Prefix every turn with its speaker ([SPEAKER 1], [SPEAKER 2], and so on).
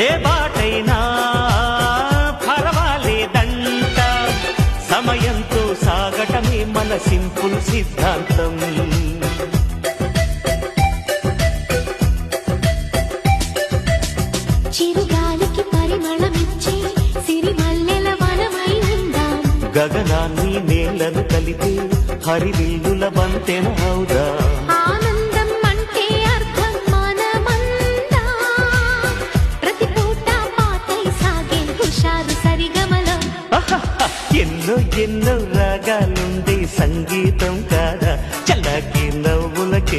[SPEAKER 1] ఏ బాటైనా పర్వాలేదంట, సమయంతో సాగటమే మన సింపుల్ సిద్ధాంతం.
[SPEAKER 2] చిరుగాలికి పరిమళమిచ్చే సిరిమల్లెల వనమై ఉందాం,
[SPEAKER 1] గగనాన్ని నేలను కలిపే హరివిల్లుల వంతెన అవుదాం.